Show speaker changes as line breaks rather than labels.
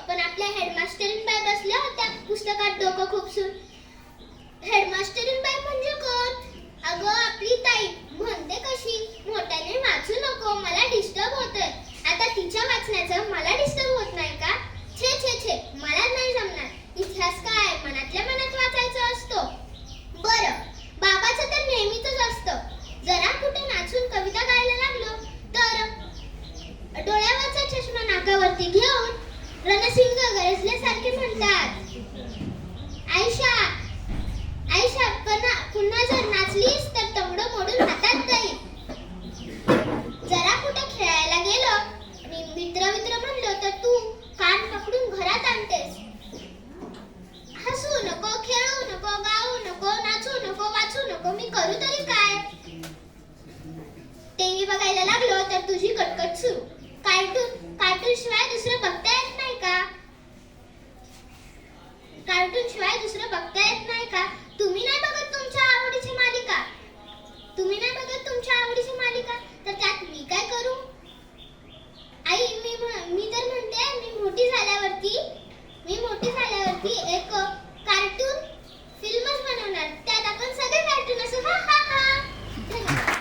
पण आपल्या हेडमास्टरीनबाई बसल्या होत्या पुस्तकात डोकं खुपसून. हेडमास्टरीनबाई म्हणजे कोण? अगं आपली ताई. म्हणते कशी, मोठ्याने वाचू नको, मला डिस्टर्ब होतंय. आता तिच्या वाचण्याचं मला डिस्टर्ब होत नाही का? छे छे छे, मला नाही जमणार. इतिहास काय मनातल्या मनात वाचायचा असतो. बरं, बाबाचं तर नेहमीच असतं. जरा कुठे नाचून कविता गायला लागलो तर डोळ्यावरचा चष्मा नाकावरती घेऊन रणसिंग गरजल्यासारखे म्हणतात, आयशा आयशा, पुन्हा जर नाचलीस तर तंगड मोडून